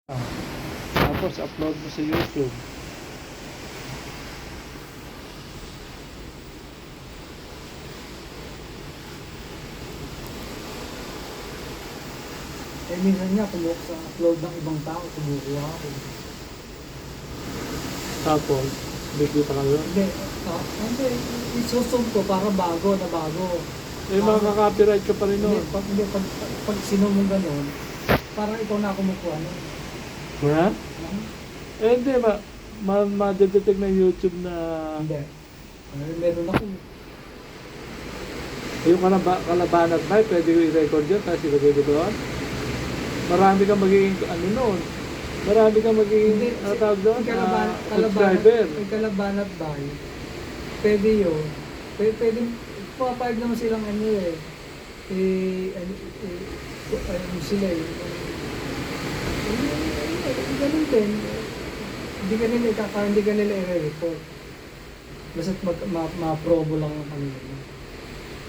Tapos upload mo sa YouTube. Minsan nga sa upload ng ibang tao, kumukuha ako. Tapos, bigyan ka lang. Hindi, isusog ko para bago. Makaka-copyright ka pa rin nun. Pag sinumong gano'n, parang ikaw na kumukuha nun. Ha? Hindi, ma-detect ng YouTube na Hindi. Meron ako. yung kalabanat ba, pwede i-record yun kasi ilagay mo doon. Marami kang magiging, marami kang magiging, tawag doon, subscriber. Yung kalabanat ba, pwede yun. Pwede, papayag naman silang sila ganun din. Hindi ka nila i-report. Basta't ma-promo lang ang kanila.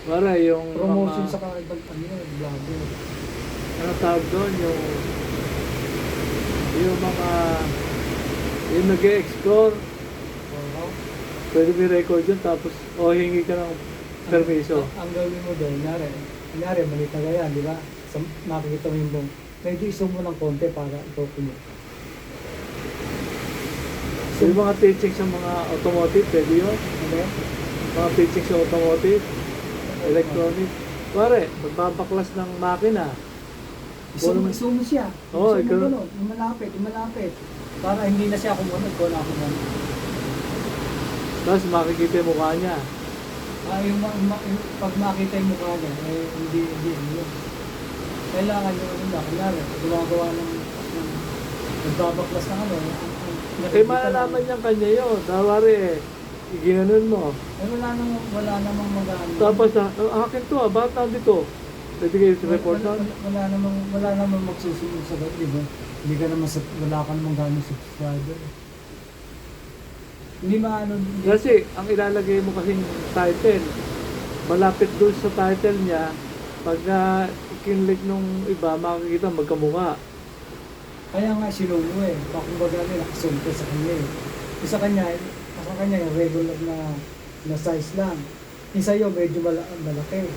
Para yung Promotion mga, sa ibang vlogger. ano tawag doon, yung mga, yung nag-e-explore, pwede may record yun, tapos, hingi ka ng permiso. Ang gawin mo doon, kunyari, mali ka yan, di ba? Makikita mo yung bong, pwede isum mo ng konti para ikaw kumita. So, yung mga teaching sa mga automotive, pwede yun? Okay? Mga teaching sa automotive, electronic. Pare, magbabaklas ng makina. Isum mo siya. Oo, Isum ikaw. mo gano'n, yung malapit. Para hindi na siya kumunod, ko na kumunod. Tapos makikita yung mukha niya. Pag makita yung mukha niya, hindi yun. Kailangan yung kunyari, gumagawa ng nagbabaklas ng Malalaman niyang kanya yun. Tawari ginanon mo. Wala namang magano. Tapos, akin to bakit nandito? Pwede kayo sa report na? Wala namang magsusunod sa di ba? Hindi ka naman, wala ka namang gano'ng subscriber. Hindi maano. Kasi, ang ilalagay mo kasing title, malapit doon sa title niya, pag kinlik nung iba, makikita magkamukha. Kaya nga sinulo kumbaga nakasunto sa kanya Sa kanya yung regular na size lang. Isa yung medyo malaki.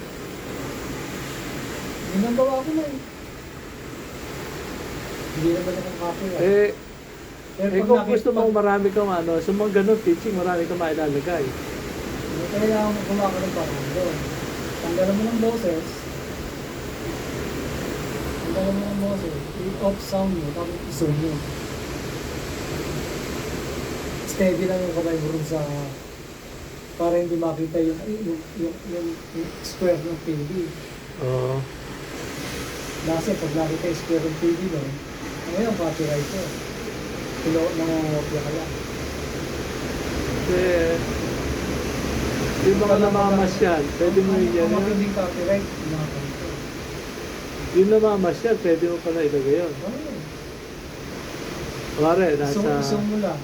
Ginagawa ko na Hindi naman akong copyright. Kung gusto mong marami kang sa mga ganun teaching, marami kang mailalagay. Kaya ako kumaka ng parang doon. Tanggalan mo ng boses. I-off sound mo, tapos i-zoom mo. Steady lang yung kamay mo rin sa para hindi makita yung square ng TV. Oo. Kasi pag nakita yung square ng TV doon, ngayon copyright ko. Nangangopya ka lang. Kasi, yung mga namamasyal, pwede mo yun yan. Kung matinding copyright, Yung namamasyal, pwede mo pala ilagay yun. Pare, Isang mo lang.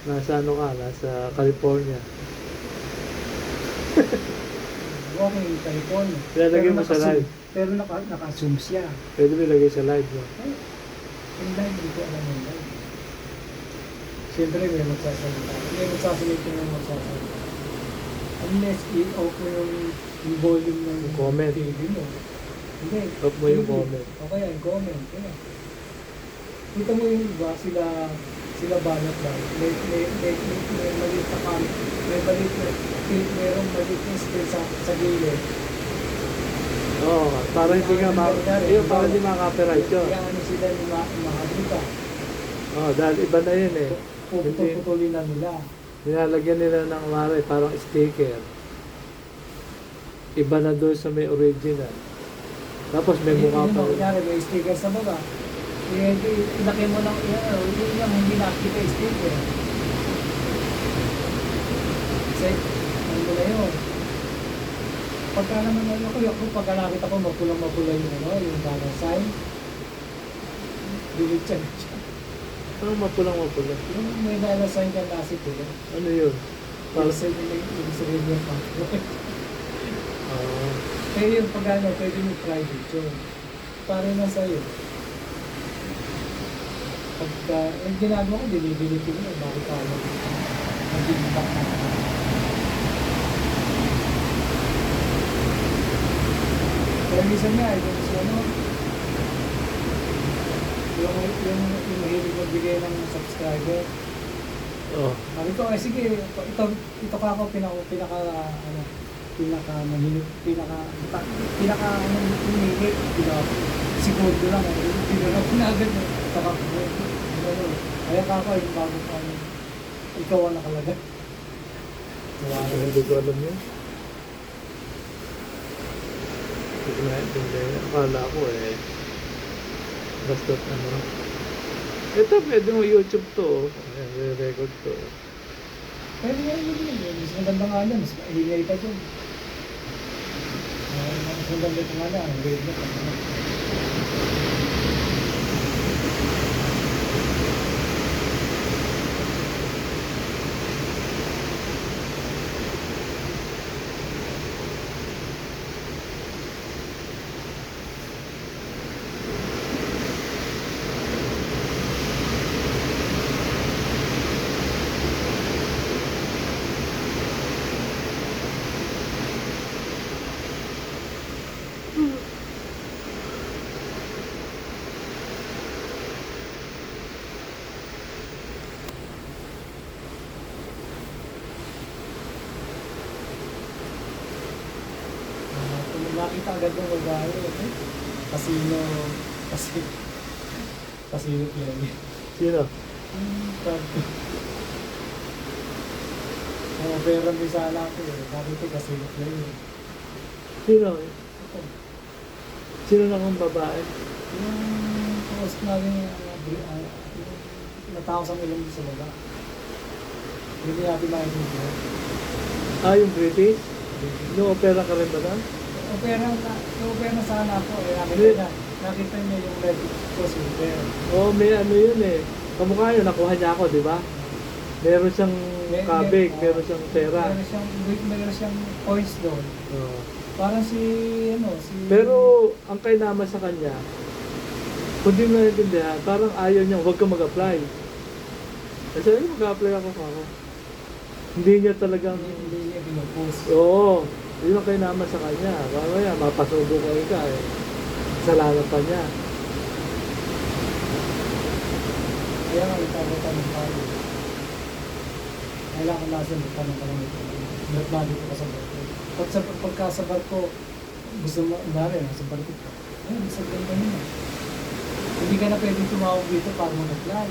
nasa California. Okay, California. Ilalagay mo sa live. Pero naka-zoom siya. Pwede mo ilagay sa live mo. Yung live, hindi ko alam yung live. Siyempre, may magsasalita. May magsasalita. Unless i-off mo yung volume ng Comment. TV mo. Hindi. Off mo yung comment. Okay, yung comment. Yeah. Kita mo yung iba, sila banat ba? May maliit na comment. Merong maliit na screen sa gilid. Oo, para hindi ka para hindi maka-copyright yun. Kaya ano sila ni Mahadita. Oo, dahil iba na yun Puputulin na nila. Nilalagyan nila ng parang sticker. Iba na doon sa may original. Tapos may mukha pa. Kunyari, may sticker sa baba. Ilaki mo lang, yun yung hindi nakikita yung sticker. Kasi, ano na yun. Pagka naman pagka nakita ko mapulang-mapula yung dollar sign, delete siya. Ano mapulang-mapula? Yung may dollar sign ka nasi pula. Ano yun? Para sa yung sarili yung password. Kaya yung pagano, pwede mo private yun. Para na sa'yo. Pagka, yung ginagawa ko, dinidelete ko na, bakit ako nag-impact na. Pero minsan nga, yung sa ano, yung mahilig magbigay ng subscriber. Oh. Sabi ko, ay sige, ito ka ako pinaka hinihit, siguro lang, pinaka pinagad mo, ito ka ako, kaya ka ako, yung bago ka, ikaw ang nakalagay. Hindi ko alam yun. Hindi ko naintindihan. Akala ko eh. Basta ano. Ito pwede mo YouTube to. Ayan, record to. Pwede nga yun, mas maganda nga yan, mas maingay pa dyan. Mas maganda ito nga na, ang grade na. Nakita agad ng babae, okay? Casino player. Sino? Pera din sana ako eh. Bakit ito casino player? Sino? Ito. Sino na kong babae? Yung post namin yung natao sa ilong sa baba. Hindi natin makikita. Ah, yung British? Yung opera ka rin ba na? Opera sana ako eh. Nakita niya yung red post there. Oo, may ano yun eh. Kamukha yun, nakuha niya ako, di ba? Meron siyang kabig, meron siyang pera. Meron siyang points doon. Oo. Parang si Pero ang kainama sa kanya, kung di mo naintindihan, parang ayaw niya, huwag kang mag-apply. Kasi mag-apply ako. Hindi niya talagang... Hindi niya pinupost. Oo, yun ang kainama sa kanya. Mamaya, mapasubo ko ka eh. Salamat pa niya. Kaya nga, itanong tayo. Kailangan natin itanong ito. Ba't ba dito ka sa barko? Pagka sa barko, gusto mo, dahil nasa barko ka. Ay, sa ganda niya. Hindi ka na pwedeng tumawag dito para mag-apply.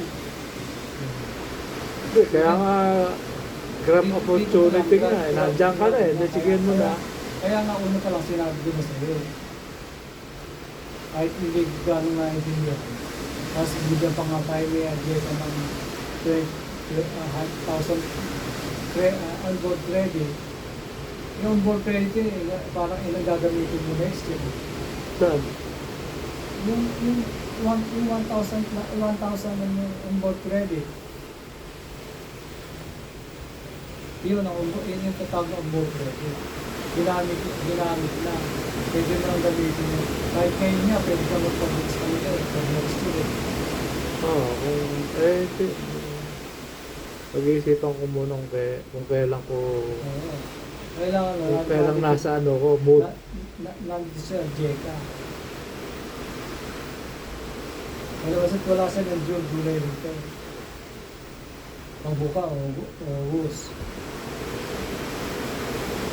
Hindi, kaya nga, grab opportunity nga eh. Nandiyan ka na eh. Nasigihan mo na. Kaya nga, una pa lang sinabi ko na sa'yo. Kahit hindi gano'n na intindihan. Tapos bigyan pa nga tayo may adjust ng 1,000 on-board credit. Yung on-board credit parang ilang gagamitin mo next year. Saan? Yung 1,000 yung on-board credit. Yun yung tatawag na on-board credit. Ginamit na. Pwede mo lang gamitin mo. Kahit ngayon nga, pwede ka magpag-books ka nito for next year. Oo, pag-iisipan ko muna kung kailan ko... Oo. Kailangan na. Kung kailan nasa ano ko, mood. Nandito siya, Jeka. Wala siya ng June, July rito. Pagbuka, August.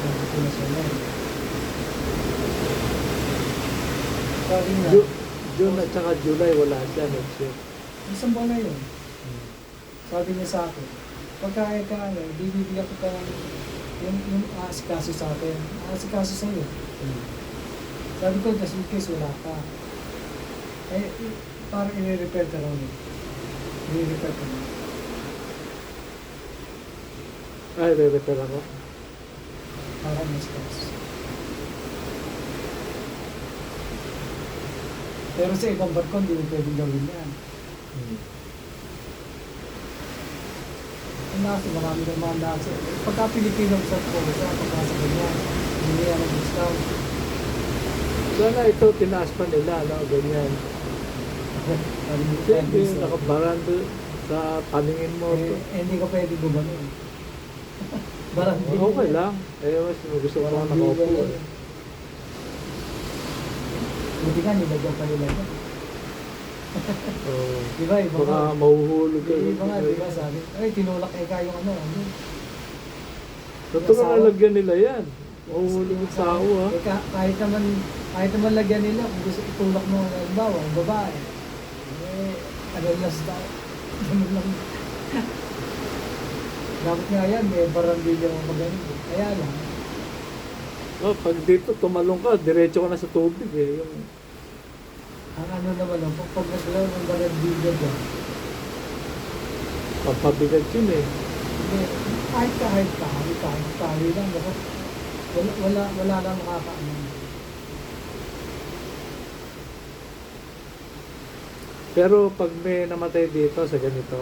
Nandito na siya na. Sabi nga, June at saka July, wala siya next year. isang buwan na yun. Sabi niya sa akin, pagka bibigyan ko ka yung aasikaso sa akin, aasikaso sa'yo. Sabi ko, just in case wala ka. Eh, parang i-repair ka lang. I-repair ka lang. Ay, re-repair ako. Parang aasikaso. Pero sa ibang barko, hindi mo pwedeng gawin yan. Nasa, marami ng mga nasa. Pagka Pilipino sa Polosa, pagka sa ganyan, hindi yan ang discount. Sana ito, tinaas pa nila, no? Ganyan. Siyempre, nakabarando sa paningin mo. Hindi ka pwede gumanon. Barangay. Okay lang. Eh, mas gusto ko nga nakaupo. Eh. Buti nga, nilagyan pa nila yan. Oh, Di ba, iba baka nga. mahuhulog ka. Iba nga, di ba, sabi, ay, tinulak kayo yung ano. Totoo na lagyan nila yan. Mahuhulog yung tao ha. Eh, kahit naman lagyan nila, kung gusto itulak mo, halimbawa, ang babae. Eh, ano lang sa tao. Ganun lang. Dapat nga yan, may barandilyo magaling. Kaya lang. Oh, pag dito tumalong ka, diretso ka na sa tubig eh. Yung, Ang ano naman lang, pag naglaw ng barandilyo dyan, pampabigat yun eh. hindi, kahit tali lang, dapat wala lang makakaano. Pero pag may namatay dito sa ganito,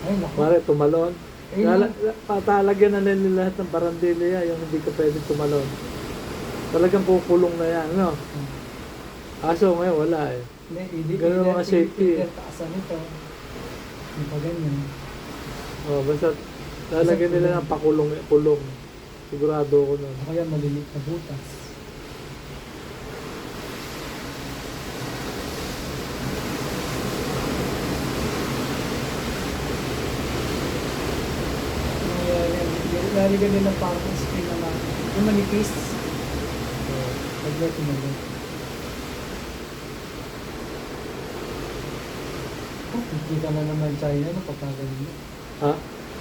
Ay, naku. mare tumalon, Ayun patalagyan na nila lahat ng barandilya yung hindi ka pwede tumalon. Talagang kukulong na yan, no? Aso ngayon wala eh. Ganun ang mga safety eh. Taasan ito. Yung pa ganyan. Oh, basta lalagyan nila ng kulong. Sigurado ko nun. O kaya maliliit na butas. Lalagyan nila parang screen na lang. Yung manipis. Oh. Pagkat tumalog. Kikita na naman China no pagkagaling mo. Ha?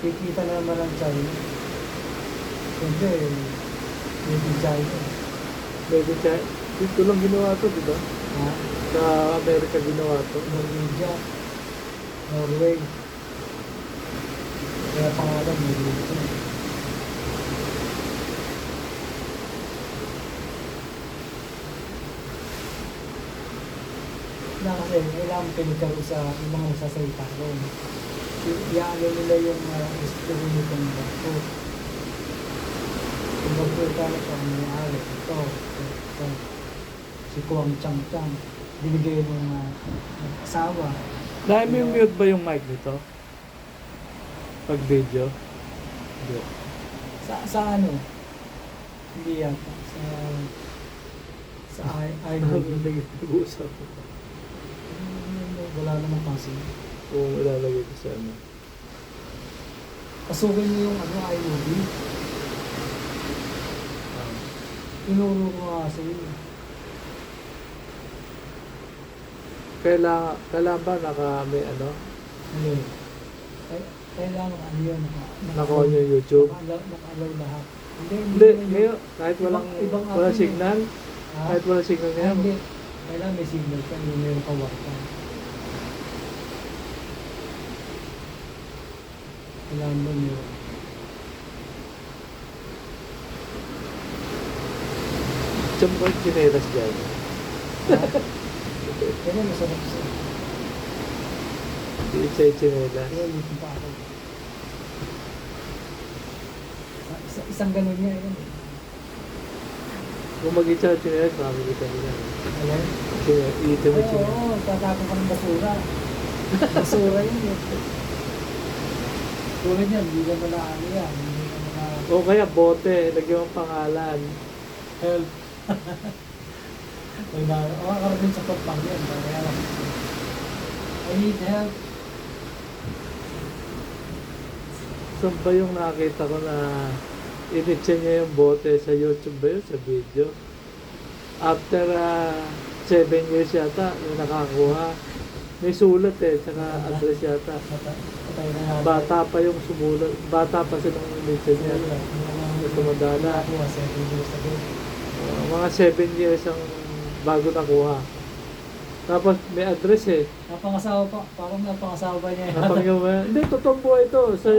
Kikita na naman ang China. Siyempre, made in China. Medyo siya, dito lang ginawa to, di ba? Ha? Sa Amerika ginawa to. Norwegia. Norway. Kaya pangalan Norwegia. Na kasi kailangan pinagkaroon sa yung mga masasalita doon. Iyaano nila yung history nitong barko. Yung barko kala pa ang may-ari. Ito. Si Kuang Chang Chang. Binigay ng asawa. Na-mute ba yung mic nito? Pag video? Hindi. Sa ano? Hindi yata. Sa Nag-uusap. wala namang kasi. Kung ilalagay ko sa ano. Pasukin mo yung ano, iMovie. Tinuro ko nga sa iyo. Kailangan ba may ano? Ano yun? Kailangan ano yun? Nakuha niyo yung YouTube? Naka-allow lahat. Hindi, ngayon, kahit walang Ibang signal, Ha? kahit walang signal ngayon. Hindi. Kailangan may signal ka, yung meron ka wifi. Kailangan mo meron. Diyan ba yung chinelas dyan? Ha? Kaya masarap siya. Hindi siya yung chinelas. Kaya ulitin pa ako. Isang ganun niya, yun. Kung mag-itsa yung chinelas, makakita nila. Alam? Iitin mo yung chinelas. Oo, tatapon ka ng basura. Basura yun. Tulad yan, hindi ka na ano yan. Hindi ka na O kaya bote, lagyan mo pangalan. help. Pag na, makakarating sa pagpang yan. Kaya lang. I need help. Saan ba yung nakita ko na initsa niya yung bote sa YouTube ba yun? Sa video? After 7 years yata, yung nakakuha. May sulat eh, tsaka address yata. Patay na natin. Bata pa yung sumulat. Bata pa silang initsa niya. Tumadala. Nakakuha 7 years ago. Mga 7 years ang bago nakuha. Tapos may address eh. Napangasawa pa. Parang napangasawa pa niya. Napangyaw ba? Hindi, totoong buhay ito. Sa,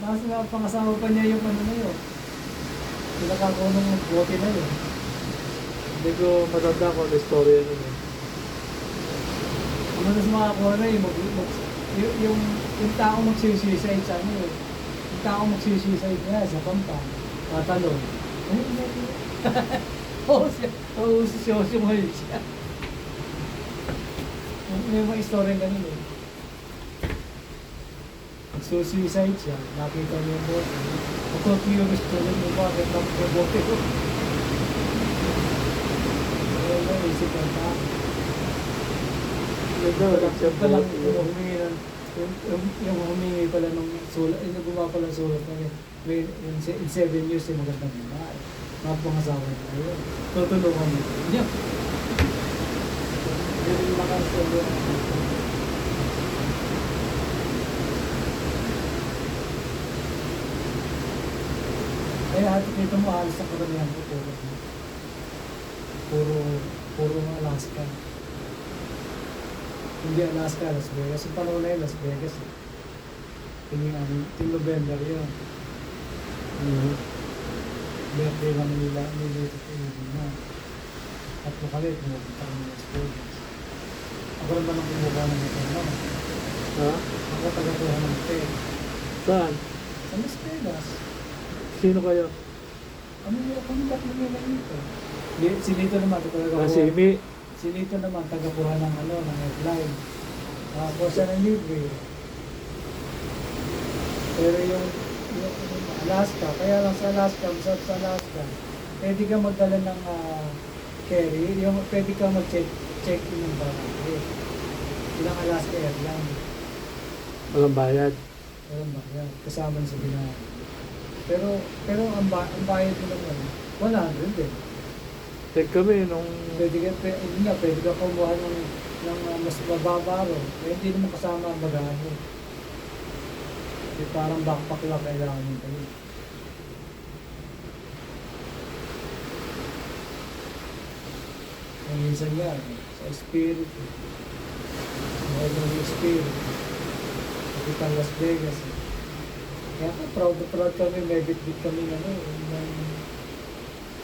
Tapos napangasawa pa niya yung ano na yun. Pinakakuha ng bote na yun. hindi ko matanda kung ano istorya nun eh. Ano na sa makakuha na yun, yung tao magsisuicide sa ano yun. Yung tao magsisuicide niya sa pampa. Tatalon. Oo, siya. Oo, si Sosyo ngayon siya. may mga istorya ganun eh. Nagsusuicide siya, nakita niya yung bote. Ako curious tulad mo bakit yung bote ko. Kaya lang, isip lang ta. Ito, Ito lang yung humingi ng, yung humingi pala ng sulat, yung gumawa pala ng sulat na yun. May, in 7 years, yung magandang mga. Mga pangasawa niya yun. Tutulungan niya. Niya. Ganun makasabi. Kaya dito mo alis sa karamihan ko puro Alaska. Hindi Alaska, Las Vegas. Yung panahon na yun, Las Vegas. Ting November yun. Birthday lang nila, nilito ko yun na. At kami, pumunta kami ng Las Vegas. Ako naman ang kumuha ng hotel na. Ha? Ako taga-kuha ng hotel. Saan? Sa Las Vegas. Sino kayo? Ano yung kami tatlo nila dito? Si Lito naman, taga-kuha. Si Imi. Si Lito naman, taga-kuha ng ng airline. Tapos siya ng libre. Pero yung Alaska, kaya lang sa Alaska, masarap sa Alaska, pwede ka magdala ng carry, pwede ka mag-check-in ng barangay. Ilang Alaska Airline. Walang bayad. Walang bayad. Kasama sa binayan. Pero ang bayad mo naman, 100 eh. Check kami nung... Pwede ka kumuha ng mas mababa ro. Eh, hindi naman kasama ang bagahe. Parang backpack lang kailangan nyo kayo. Ang minsan nga, sa Spirit. Mahal ng Spirit. Nakita Las Vegas. Kaya proud na proud kami, may bit-bit kami ng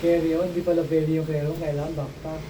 carry-on. Hindi pala pwede yung carry-on, kailangan backpack.